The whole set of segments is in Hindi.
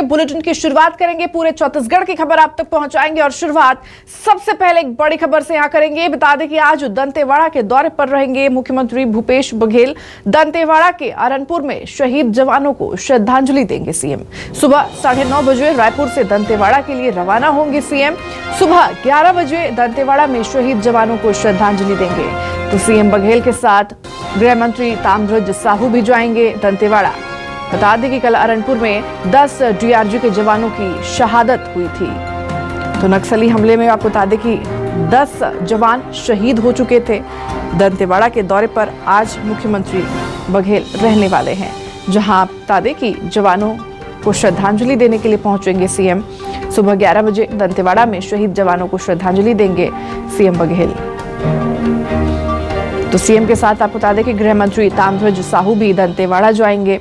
बुलेटिन की शुरुआत करेंगे। पूरे छत्तीसगढ़ की खबर आप तक पहुंचाएंगे और शुरुआत सबसे पहले एक बड़ी खबर से यहां करेंगे। बता दें कि आज दंतेवाड़ा के दौरे पर रहेंगे मुख्यमंत्री भूपेश बघेल। दंतेवाड़ा के अरनपुर में शहीद जवानों को श्रद्धांजलि देंगे सीएम। सुबह 9:30 बजे रायपुर से दंतेवाड़ा के लिए रवाना होंगे सीएम। सुबह 11 बजे दंतेवाड़ा में शहीद जवानों को श्रद्धांजलि देंगे। तो सीएम बघेल के साथ गृह मंत्री ताम्रध्वज साहू भी जाएंगे दंतेवाड़ा। बता दें कि कल अरनपुर में 10 डीआरजी के जवानों की शहादत हुई थी। तो नक्सली हमले में आपको बता दें कि 10 जवान शहीद हो चुके थे। दंतेवाड़ा के दौरे पर आज मुख्यमंत्री बघेल रहने वाले हैं, जहां बता दें कि जवानों को श्रद्धांजलि देने के लिए पहुंचेंगे सीएम। सुबह 11 बजे दंतेवाड़ा में शहीद जवानों को श्रद्धांजलि देंगे सीएम बघेल। तो सीएम के साथ आपको बता दें कि गृह मंत्री ताम्रध्वज साहू भी दंतेवाड़ा जाएंगे।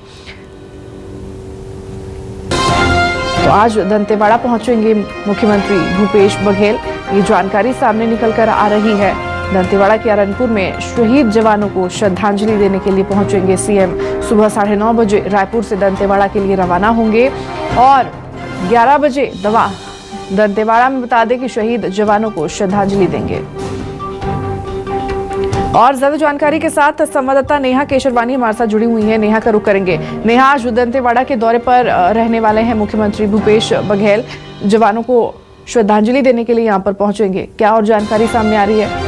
तो आज दंतेवाड़ा पहुंचेंगे मुख्यमंत्री भूपेश बघेल। ये जानकारी सामने निकल कर आ रही है। दंतेवाड़ा के अरनपुर में शहीद जवानों को श्रद्धांजलि देने के लिए पहुंचेंगे सीएम। सुबह 9:30 बजे रायपुर से दंतेवाड़ा के लिए रवाना होंगे और 11 बजे दंतेवाड़ा में बता दें कि शहीद जवानों को श्रद्धांजलि देंगे। और ज्यादा जानकारी के साथ संवाददाता नेहा केशरवानी हमारे साथ जुड़ी हुई है। नेहा का रुख करेंगे। नेहा, आज दंतेवाड़ा के दौरे पर रहने वाले हैं मुख्यमंत्री भूपेश बघेल। जवानों को श्रद्धांजलि देने के लिए यहां पर पहुंचेंगे, क्या और जानकारी सामने आ रही है?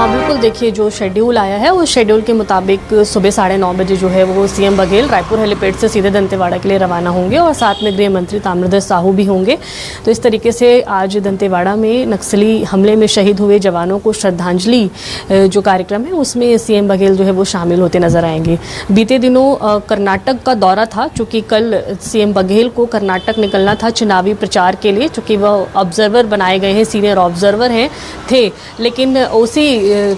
बिल्कुल, देखिए जो शेड्यूल आया है उस शेड्यूल के मुताबिक सुबह 9:30 बजे जो है वो सीएम बघेल रायपुर हेलीपैड से सीधे दंतेवाड़ा के लिए रवाना होंगे और साथ में गृह मंत्री ताम्रध्वज साहू भी होंगे। तो इस तरीके से आज दंतेवाड़ा में नक्सली हमले में शहीद हुए जवानों को श्रद्धांजलि जो कार्यक्रम है उसमें सीएम बघेल जो है वो शामिल होते नजर आएंगे। बीते दिनों कर्नाटक का दौरा था, चूँकि कल सीएम बघेल को कर्नाटक निकलना था चुनावी प्रचार के लिए, चूँकि वह ऑब्जर्वर बनाए गए हैं, सीनियर ऑब्जर्वर थे। लेकिन उसी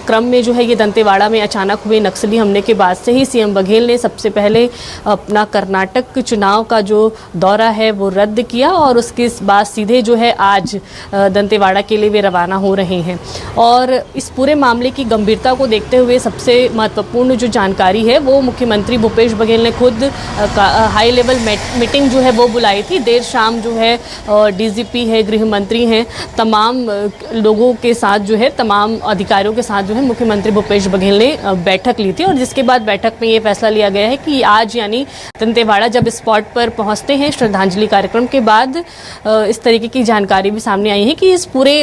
क्रम में जो है ये दंतेवाड़ा में अचानक हुए नक्सली हमले के बाद से ही सीएम बघेल ने सबसे पहले अपना कर्नाटक चुनाव का जो दौरा है वो रद्द किया और उसके बाद सीधे जो है आज दंतेवाड़ा के लिए वे रवाना हो रहे हैं। और इस पूरे मामले की गंभीरता को देखते हुए सबसे महत्वपूर्ण जो जानकारी है वो मुख्यमंत्री भूपेश बघेल ने खुद हाई लेवल मीटिंग जो है वो बुलाई थी। देर शाम जो है डीजीपी है, गृह मंत्री हैं, तमाम लोगों के साथ जो है, तमाम अधिकारियों के साथ जो है मुख्यमंत्री भूपेश बघेल ने बैठक ली थी। और जिसके बाद बैठक में ये फैसला लिया गया है कि आज यानी दंतेवाड़ा जब स्पॉट पर पहुंचते हैं श्रद्धांजलि कार्यक्रम के बाद इस तरीके की जानकारी भी सामने आई है कि इस पूरे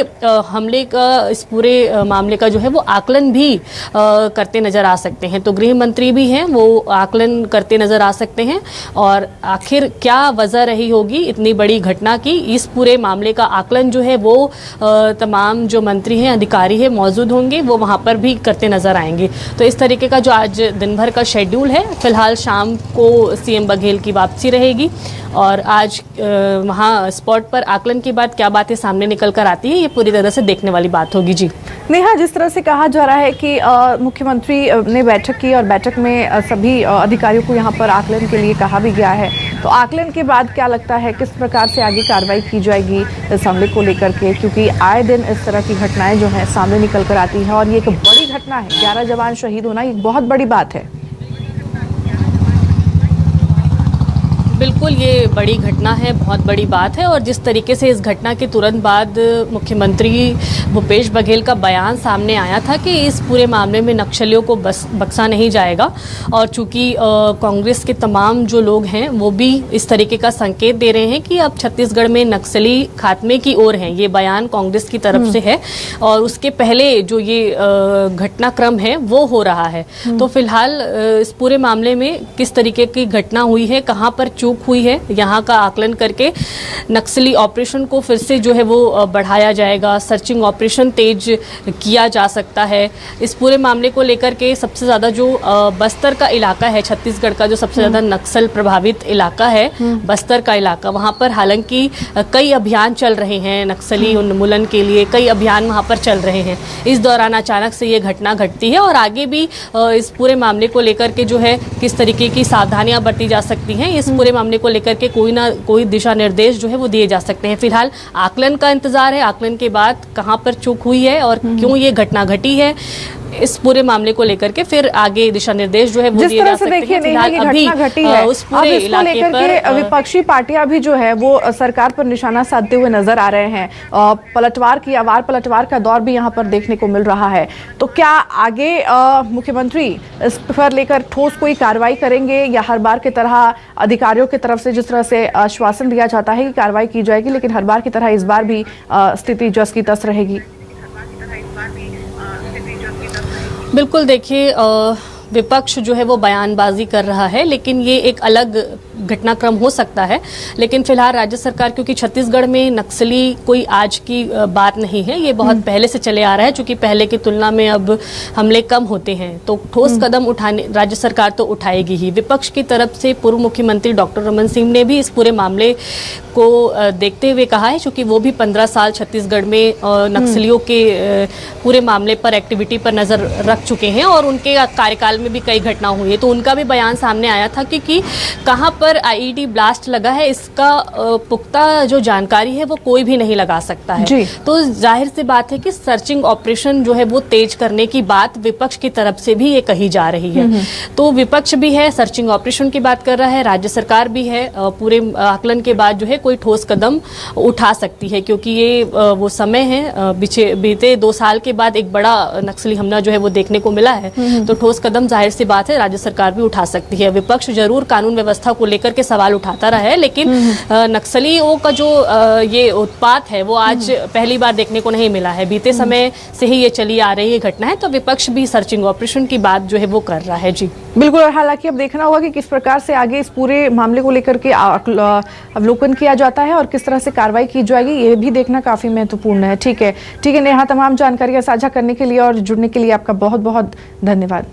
हमले का, इस पूरे मामले का जो है वो आकलन भी करते नजर आ सकते हैं। तो गृह मंत्री भी हैं, वो आकलन करते नजर आ सकते हैं और आखिर क्या वजह रही होगी इतनी बड़ी घटना की, इस पूरे मामले का आकलन जो है वो तमाम जो मंत्री हैं, अधिकारी हैं मौजूद होंगे, वो वहाँ पर भी करते नजर आएंगे। तो इस तरीके का जो आज दिन भर का शेड्यूल है, फिलहाल शाम को सीएम बघेल की वापसी रहेगी और आज वहाँ स्पॉट पर आकलन के बाद क्या बातें सामने निकल कर आती है ये पूरी तरह से देखने वाली बात होगी। जी नेहा, जिस तरह से कहा जा रहा है कि मुख्यमंत्री ने बैठक की और बैठक में सभी अधिकारियों को यहाँ पर आकलन के लिए कहा भी गया है, तो आकलन के बाद क्या लगता है किस प्रकार से आगे कार्रवाई की जाएगी इस हमले को लेकर के? क्योंकि आए दिन इस तरह की घटनाएं जो है सामने निकल कर आती है और ये एक बड़ी घटना है। 11 जवान शहीद होना ये बहुत बड़ी बात है। बिल्कुल, ये बड़ी घटना है, बहुत बड़ी बात है। और जिस तरीके से इस घटना के तुरंत बाद मुख्यमंत्री भूपेश बघेल का बयान सामने आया था कि इस पूरे मामले में नक्सलियों को बख्शा नहीं जाएगा और चूंकि कांग्रेस के तमाम जो लोग हैं वो भी इस तरीके का संकेत दे रहे हैं कि अब छत्तीसगढ़ में नक्सली खात्मे की ओर हैं, ये बयान कांग्रेस की तरफ से है और उसके पहले जो ये घटनाक्रम है वो हो रहा है। तो फिलहाल इस पूरे मामले में किस तरीके की घटना हुई है, कहाँ पर चूक हुई है, यहाँ का आकलन करके नक्सली ऑपरेशन को फिर से जो है वो बढ़ाया जाएगा, सर्चिंग ऑपरेशन तेज किया जा सकता है। इस पूरे मामले को लेकर के सबसे ज़्यादा जो बस्तर का इलाका है, छत्तीसगढ़ का जो सबसे ज़्यादा नक्सल प्रभावित इलाका है, बस्तर का इलाका, वहाँ पर हालांकि कई अभियान चल रहे हैं नक्सली उन्मूलन के लिए, कई अभियान वहाँ पर चल रहे हैं। इस दौरान अचानक से ये घटना घटती है और आगे भी इस पूरे मामले को लेकर के जो है किस तरीके की सावधानियां बरती जा सकती हैं, इस पूरे मामले को लेकर के कोई ना कोई दिशा निर्देश जो है वो दिए जा सकते हैं। फिलहाल आकलन का इंतजार है, आकलन के बाद कहां पर चूक हुई है और क्यों ये घटना घटी है इस पूरे मामले को लेकर के फिर आगे दिशा निर्देश जो है वो जिस दिए तरह जा से सकते देखिए हैं। नेहा, फिलहाल ये घटना घटी है, उस अब पूरे इसको इलाके लेकर के पर विपक्षी पार्टियां भी जो है वो सरकार पर निशाना साधते हुए नजर आ रहे हैं। पलटवार की आवार पलटवार का दौर भी यहाँ पर देखने को मिल रहा है। तो क्या आगे मुख्यमंत्री इस पर लेकर ठोस कोई कार्रवाई करेंगे, या हर बार की तरह अधिकारियों की तरफ से जिस तरह से आश्वासन दिया जाता है कि कार्रवाई की जाएगी, लेकिन हर बार की तरह इस बार भी स्थिति जस की तस रहेगी? बिल्कुल देखिए, विपक्ष जो है वो बयानबाजी कर रहा है, लेकिन ये एक अलग घटनाक्रम हो सकता है। लेकिन फिलहाल राज्य सरकार, क्योंकि छत्तीसगढ़ में नक्सली कोई आज की बात नहीं है, ये बहुत पहले से चले आ रहा है, क्योंकि पहले की तुलना में अब हमले कम होते हैं, तो ठोस कदम उठाने राज्य सरकार तो उठाएगी ही। विपक्ष की तरफ से पूर्व मुख्यमंत्री डॉक्टर रमन सिंह ने भी इस पूरे मामले को देखते हुए कहा है, क्योंकि वो भी 15 साल छत्तीसगढ़ में नक्सलियों के पूरे मामले पर, एक्टिविटी पर नजर रख चुके हैं, और उनके कार्यकाल में भी कई घटना हुई है। तो उनका भी बयान सामने आया था कि कहां पर आईईडी ब्लास्ट लगा है, इसका पुख्ता जो जानकारी है वो कोई भी नहीं लगा सकता है। तो जाहिर सी बात है कि सर्चिंग ऑपरेशन जो है वो तेज करने की बात विपक्ष की तरफ से भी ये कही जा रही है। तो विपक्ष भी है, सर्चिंग ऑपरेशन की बात कर रहा है, राज्य सरकार भी है, पूरे आकलन के बाद जो है कोई ठोस कदम उठा सकती है, क्योंकि ये वो समय है, बीते 2 साल के बाद एक बड़ा नक्सली हमला जो है वो देखने को मिला है। तो ठोस कदम जाहिर सी बात है राज्य सरकार भी उठा सकती है। विपक्ष जरूर कानून व्यवस्था को लेकर के सवाल उठाता रहा है, लेकिन नक्सलियों का जो ये उत्पात है वो आज पहली बार देखने को नहीं मिला है, बीते समय से ही ये चली आ रही है घटना है। तो विपक्ष भी सर्चिंग ऑपरेशन की बात जो है वो कर रहा है। जी बिल्कुल, और हालांकि अब देखना होगा कि किस प्रकार से आगे इस पूरे मामले को लेकर के अवलोकन किया जाता है और किस तरह से कार्रवाई की जाएगी, ये भी देखना काफी महत्वपूर्ण है। ठीक है नेहा, तमाम जानकारियां साझा करने के लिए और जुड़ने के लिए आपका बहुत बहुत धन्यवाद।